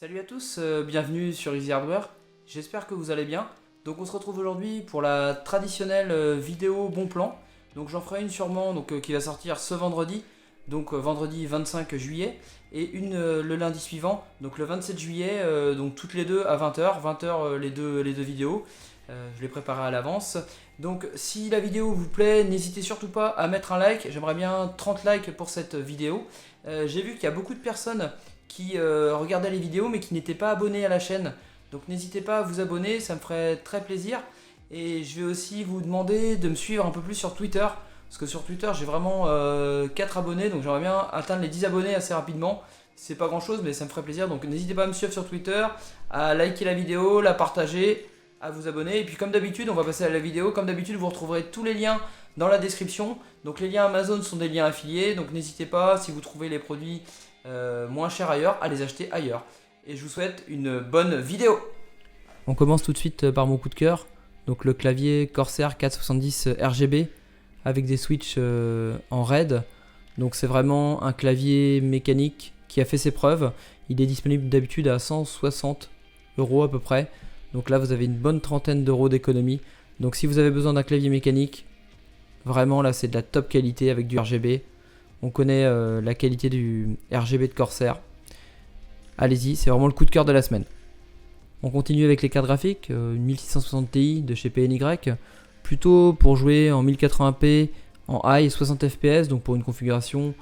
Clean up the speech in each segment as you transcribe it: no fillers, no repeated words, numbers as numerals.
Salut à tous, bienvenue sur Easy Hardware, j'espère que vous allez bien. Donc on se retrouve aujourd'hui pour la traditionnelle vidéo bon plan. Donc j'en ferai une sûrement qui va sortir ce vendredi, vendredi 25 juillet, et une le lundi suivant, donc le 27 juillet, donc toutes les deux à 20h, 20h les deux vidéos. Je les préparerai à l'avance. Donc si la vidéo vous plaît, n'hésitez surtout pas à mettre un like, j'aimerais bien 30 likes pour cette vidéo. J'ai vu qu'il y a beaucoup de personnes qui regardaient les vidéos mais qui n'étaient pas abonnés à la chaîne. Donc n'hésitez pas à vous abonner, ça me ferait très plaisir. Et je vais aussi vous demander de me suivre un peu plus sur Twitter. Parce que sur Twitter j'ai vraiment 4 abonnés, donc j'aimerais bien atteindre les 10 abonnés assez rapidement. C'est pas grand chose mais ça me ferait plaisir. Donc n'hésitez pas à me suivre sur Twitter, à liker la vidéo, la partager, à vous abonner. Et puis comme d'habitude, on va passer à la vidéo. Comme d'habitude, vous retrouverez tous les liens dans la description. Donc les liens Amazon sont des liens affiliés. Donc n'hésitez pas, si vous trouvez les produits moins chers ailleurs, à les acheter ailleurs. Et je vous souhaite une bonne vidéo. On commence tout de suite par mon coup de cœur. Donc le clavier Corsair 470 RGB avec des switches en RAID. Donc c'est vraiment un clavier mécanique qui a fait ses preuves. Il est disponible d'habitude à 160 € à peu près. Donc là vous avez une bonne trentaine d'euros d'économie. Donc si vous avez besoin d'un clavier mécanique, vraiment là c'est de la top qualité avec du RGB. On connaît la qualité du RGB de Corsair. Allez-y, c'est vraiment le coup de cœur de la semaine. On continue avec les cartes graphiques, une 1660 Ti de chez PNY, plutôt pour jouer en 1080p, en high 60 fps, donc pour une configuration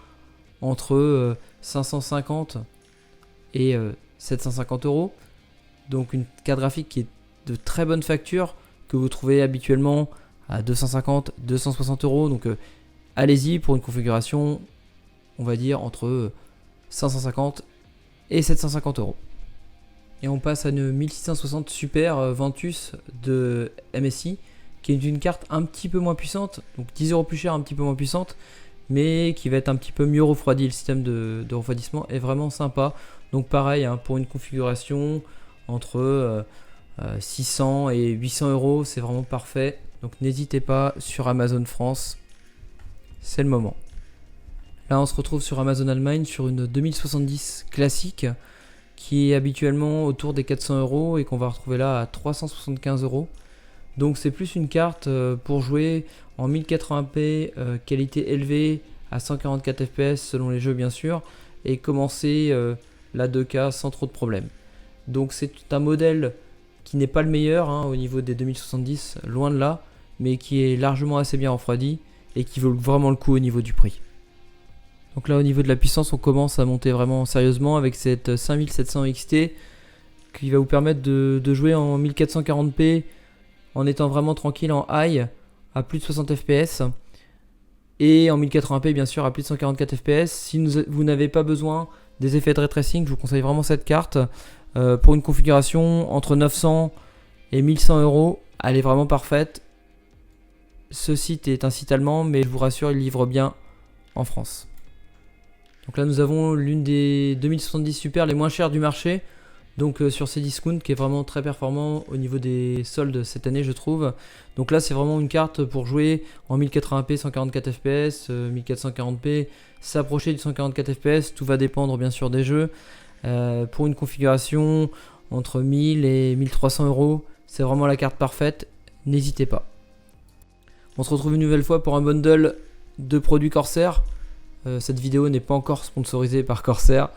entre 550 et 750 €. Donc une carte graphique qui est de très bonne facture, que vous trouvez habituellement à 250-260 €. Donc allez-y pour une configuration, on va dire, entre 550 et 750 €. Et on passe à une 1660 Super Ventus de MSI, qui est une carte un petit peu moins puissante, donc 10 € plus cher, un petit peu moins puissante, mais qui va être un petit peu mieux refroidi. Le système de refroidissement est vraiment sympa. Donc pareil, pour une configuration entre 600 et 800 €, c'est vraiment parfait. Donc n'hésitez pas, sur Amazon France, c'est le moment. Là on se retrouve sur Amazon Allemagne sur une 2070 classique qui est habituellement autour des 400 € et qu'on va retrouver là à 375 €. Donc c'est plus une carte pour jouer en 1080p, qualité élevée à 144 fps selon les jeux bien sûr, et commencer la 2K sans trop de problèmes. Donc c'est un modèle qui n'est pas le meilleur au niveau des 2070, loin de là, mais qui est largement assez bien refroidi et qui vaut vraiment le coup au niveau du prix. Donc là au niveau de la puissance, on commence à monter vraiment sérieusement avec cette 5700 XT qui va vous permettre de jouer en 1440p en étant vraiment tranquille en high à plus de 60 fps et en 1080p bien sûr à plus de 144 fps. Si vous n'avez pas besoin des effets de ray tracing, je vous conseille vraiment cette carte pour une configuration entre 900 et 1100 €. Elle est vraiment parfaite. Ce site est un site allemand, mais je vous rassure, il livre bien en France. Donc là nous avons l'une des 2070 Super les moins chères du marché, donc sur Cdiscount, qui est vraiment très performant au niveau des soldes cette année je trouve. Donc là c'est vraiment une carte pour jouer en 1080p 144 fps, 1440p, s'approcher du 144 fps, tout va dépendre bien sûr des jeux. Pour une configuration entre 1000 et 1300 €, c'est vraiment la carte parfaite, n'hésitez pas. On se retrouve une nouvelle fois pour un bundle de produits Corsair. Cette vidéo n'est pas encore sponsorisée par Corsair,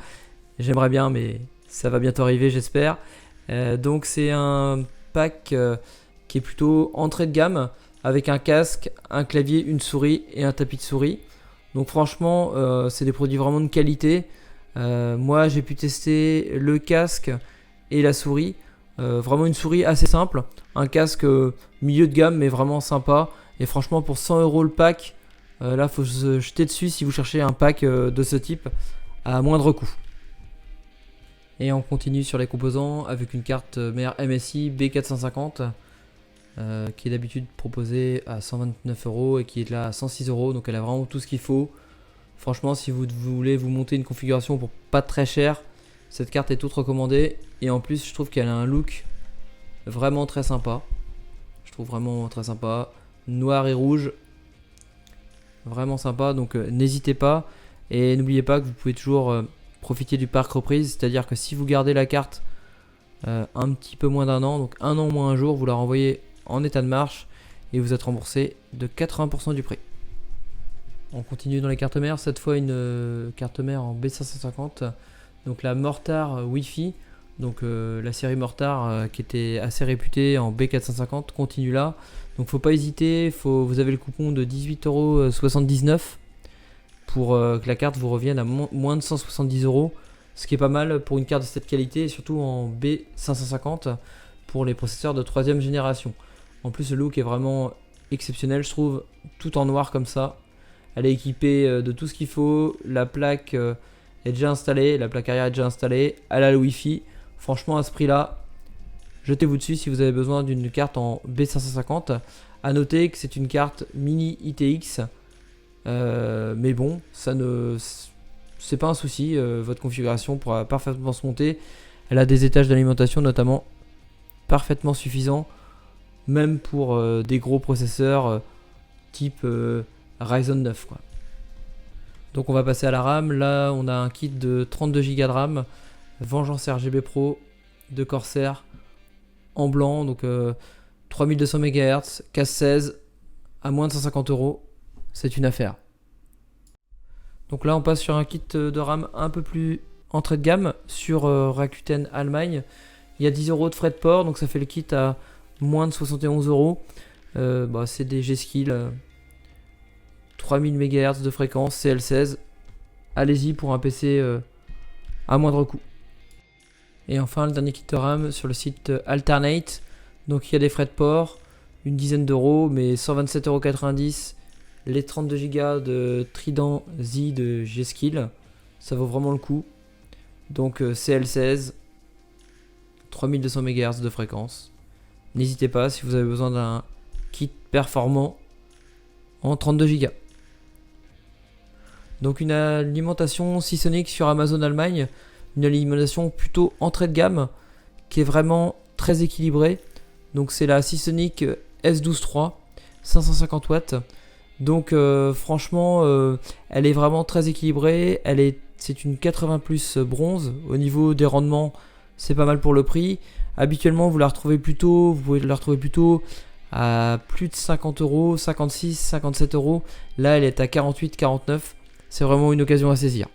j'aimerais bien mais ça va bientôt arriver j'espère. Donc c'est un pack qui est plutôt entrée de gamme avec un casque, un clavier, une souris et un tapis de souris. Donc franchement c'est des produits vraiment de qualité. Moi j'ai pu tester le casque et la souris, vraiment une souris assez simple, un casque milieu de gamme mais vraiment sympa, et franchement pour 100 € le pack, là faut se jeter dessus si vous cherchez un pack de ce type à moindre coût. Et on continue sur les composants avec une carte mère MSI B450 qui est d'habitude proposée à 129 € et qui est là à 106 €, donc elle a vraiment tout ce qu'il faut. Franchement si vous voulez vous monter une configuration pour pas très cher, cette carte est toute recommandée, et en plus je trouve qu'elle a un look vraiment très sympa. Je trouve vraiment très sympa, noir et rouge, vraiment sympa, donc n'hésitez pas, et n'oubliez pas que vous pouvez toujours profiter du parc reprise, c'est-à-dire que si vous gardez la carte un petit peu moins d'un an, donc un an moins un jour, vous la renvoyez en état de marche et vous êtes remboursé de 80% du prix. On continue dans les cartes mères, cette fois une carte mère en B550, donc la Mortar Wi-Fi, donc la série Mortar qui était assez réputée en B450 continue là, donc faut pas hésiter, vous avez le coupon de 18,79€ pour que la carte vous revienne à moins de 170€, ce qui est pas mal pour une carte de cette qualité, et surtout en B550 pour les processeurs de 3ème génération. En plus le look est vraiment exceptionnel, je trouve, tout en noir comme ça. Elle est équipée de tout ce qu'il faut, la plaque est déjà installée, la plaque arrière est déjà installée, elle a le Wi-Fi. Franchement à ce prix là, jetez-vous dessus si vous avez besoin d'une carte en B550. A noter que c'est une carte mini ITX, mais bon, c'est pas un souci, votre configuration pourra parfaitement se monter. Elle a des étages d'alimentation notamment parfaitement suffisants, même pour des gros processeurs type Ryzen 9 quoi. Donc on va passer à la RAM. Là on a un kit de 32 Go de RAM, Vengeance RGB Pro de Corsair en blanc, donc 3200 MHz, casse 16 à moins de 150€, c'est une affaire. Donc là on passe sur un kit de RAM un peu plus entrée de gamme sur Rakuten Allemagne. Il y a 10€ de frais de port, donc ça fait le kit à moins de 71€. C'est des G-Skill 3000 MHz de fréquence CL16. Allez-y pour un PC à moindre coût. Et enfin le dernier kit de RAM sur le site Alternate. Donc il y a des frais de port, une dizaine d'euros, mais 127,90€. Les 32 Go de Trident Z de G-Skill, ça vaut vraiment le coup. Donc CL16, 3200 MHz de fréquence. N'hésitez pas si vous avez besoin d'un kit performant en 32 Go. Donc une alimentation Seasonic sur Amazon Allemagne, une alimentation plutôt entrée de gamme qui est vraiment très équilibrée. Donc c'est la Seasonic S12.3, 550 watts. Donc franchement elle est vraiment très équilibrée, c'est une 80 plus bronze. Au niveau des rendements c'est pas mal pour le prix. Habituellement vous pouvez la retrouver plutôt à plus de 50€, 56, 57€. Là elle est à 48, 49. C'est vraiment une occasion à saisir.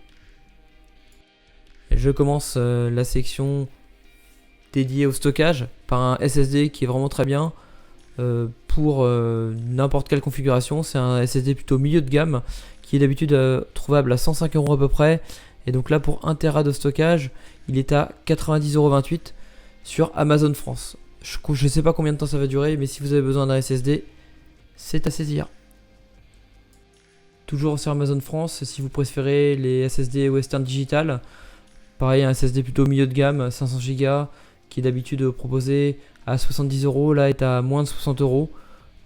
Je commence la section dédiée au stockage par un SSD qui est vraiment très bien. Pour n'importe quelle configuration, c'est un SSD plutôt milieu de gamme qui est d'habitude trouvable à 105€ à peu près, et donc là pour 1 Tera de stockage il est à 90,28€ sur Amazon France. Je sais pas combien de temps ça va durer, mais si vous avez besoin d'un SSD, c'est à saisir. Toujours sur Amazon France, si vous préférez les SSD Western Digital, pareil un SSD plutôt milieu de gamme, 500 Go, qui est d'habitude proposé à 70€, là est à moins de 60€.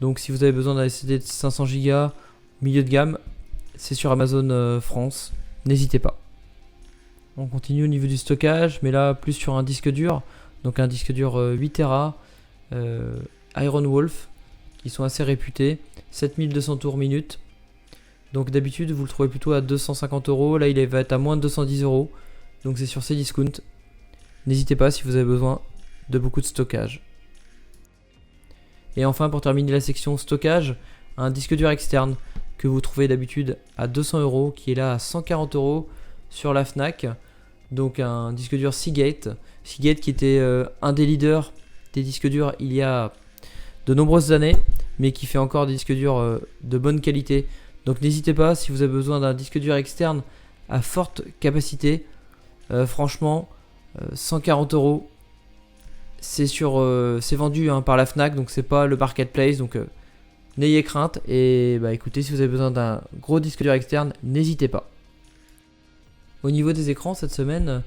Donc si vous avez besoin d'un SSD de 500 Go milieu de gamme, c'est sur Amazon France, n'hésitez pas. On continue au niveau du stockage, mais là plus sur un disque dur, donc un disque dur 8 Tera Iron Wolf, qui sont assez réputés, 7200 tours minute. Donc d'habitude vous le trouvez plutôt à 250€, là il va être à moins de 210€, donc c'est sur Cdiscount. N'hésitez pas si vous avez besoin de beaucoup de stockage. Et enfin pour terminer la section stockage, un disque dur externe que vous trouvez d'habitude à 200€, qui est là à 140€ sur la Fnac. Donc un disque dur Seagate qui était un des leaders des disques durs il y a de nombreuses années, mais qui fait encore des disques durs de bonne qualité. Donc n'hésitez pas si vous avez besoin d'un disque dur externe à forte capacité. Franchement 140€, c'est vendu par la Fnac, donc c'est pas le marketplace, donc n'ayez crainte. Et écoutez, si vous avez besoin d'un gros disque dur externe, n'hésitez pas. Au niveau des écrans, cette semaine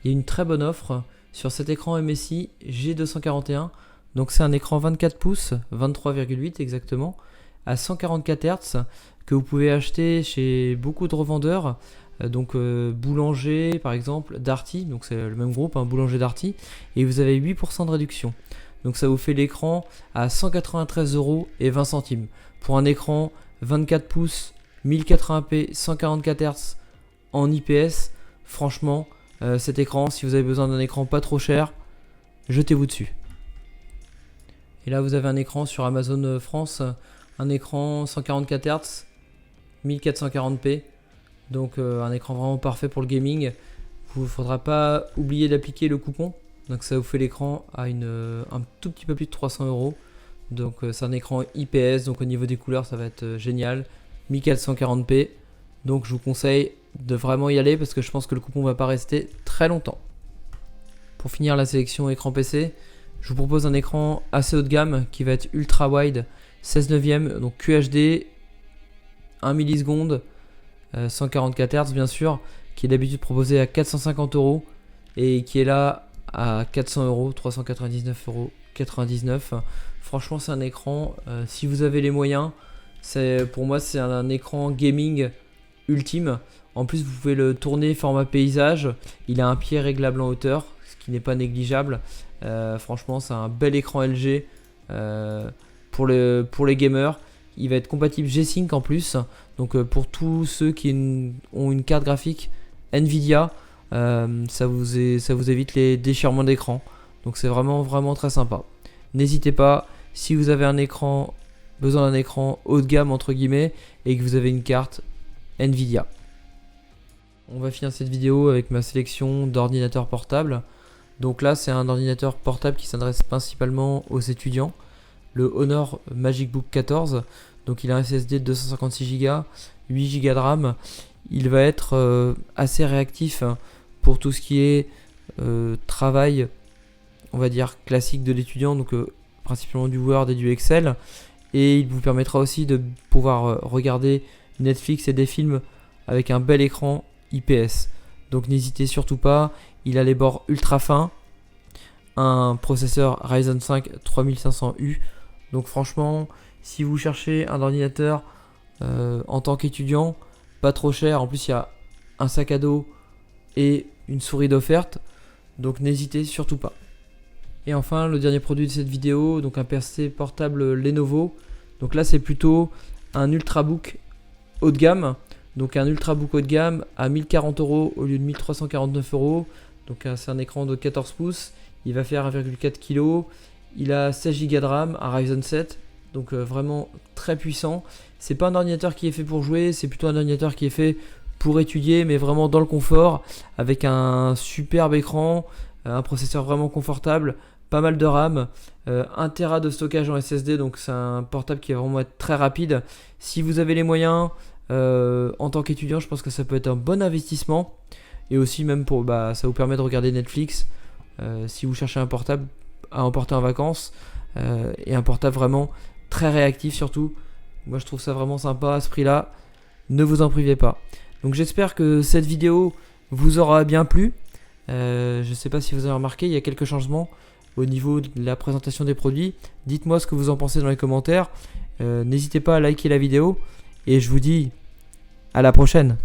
il y a une très bonne offre sur cet écran MSI G241. Donc c'est un écran 24 pouces, 23,8 exactement, à 144 Hz, que vous pouvez acheter chez beaucoup de revendeurs. Donc Boulanger par exemple, Darty, donc c'est le même groupe, Boulanger Darty, et vous avez 8% de réduction. Donc ça vous fait l'écran à 193,20€ pour un écran 24 pouces 1080p 144 Hz en IPS. Franchement, cet écran, si vous avez besoin d'un écran pas trop cher, jetez-vous dessus. Et là vous avez un écran sur Amazon France, un écran 144 Hz, 1440p, donc un écran vraiment parfait pour le gaming. Il ne faudra pas oublier d'appliquer le coupon, donc ça vous fait l'écran à un tout petit peu plus de 300 €. Donc c'est un écran IPS, donc au niveau des couleurs ça va être génial, 1440p, donc je vous conseille de vraiment y aller parce que je pense que le coupon va pas rester très longtemps. Pour finir la sélection écran PC, je vous propose un écran assez haut de gamme qui va être ultra wide, 16/9, donc QHD, 1 milliseconde, 144 Hz bien sûr, qui est d'habitude proposé à 450 € et qui est là à 400 €, 399,99 €. Franchement c'est un écran, si vous avez les moyens, pour moi c'est un écran gaming ultime. En plus vous pouvez le tourner format paysage, il a un pied réglable en hauteur, ce qui n'est pas négligeable. Franchement c'est un bel écran LG pour les gamers. Il va être compatible G-Sync en plus, donc pour tous ceux qui ont une carte graphique Nvidia, ça vous évite les déchirements d'écran, donc c'est vraiment très sympa. N'hésitez pas, si vous avez besoin d'un écran haut de gamme entre guillemets et que vous avez une carte Nvidia. On va finir cette vidéo avec ma sélection d'ordinateurs portables. Donc là c'est un ordinateur portable qui s'adresse principalement aux étudiants, le Honor Magic Book 14. Donc il a un SSD de 256 Go, 8 Go de RAM. Il va être assez réactif pour tout ce qui est travail, on va dire classique de l'étudiant, donc principalement du Word et du Excel. Et il vous permettra aussi de pouvoir regarder Netflix et des films avec un bel écran IPS. Donc n'hésitez surtout pas, il a les bords ultra fins, un processeur Ryzen 5 3500U. Donc franchement, si vous cherchez un ordinateur en tant qu'étudiant, pas trop cher, en plus il y a un sac à dos et une souris d'offerte, donc n'hésitez surtout pas. Et enfin le dernier produit de cette vidéo, donc un PC portable Lenovo. Donc là c'est plutôt un Ultrabook haut de gamme. Donc un Ultrabook haut de gamme à 1040 € au lieu de 1349 €. Donc c'est un écran de 14 pouces. Il va faire 1,4 kg. Il a 16 Go de RAM, un Ryzen 7. Donc vraiment très puissant. C'est pas un ordinateur qui est fait pour jouer, c'est plutôt un ordinateur qui est fait pour étudier, mais vraiment dans le confort, avec un superbe écran, un processeur vraiment confortable, pas mal de RAM, 1 Tera de stockage en SSD, donc c'est un portable qui va vraiment être très rapide. Si vous avez les moyens, en tant qu'étudiant, je pense que ça peut être un bon investissement. Et aussi même ça vous permet de regarder Netflix si vous cherchez un portable à emporter en vacances, et un portable vraiment très réactif surtout. Moi je trouve ça vraiment sympa à ce prix là, ne vous en privez pas. Donc j'espère que cette vidéo vous aura bien plu. Je sais pas si vous avez remarqué, il y a quelques changements au niveau de la présentation des produits. Dites-moi ce que vous en pensez dans les commentaires. N'hésitez pas à liker la vidéo et je vous dis à la prochaine.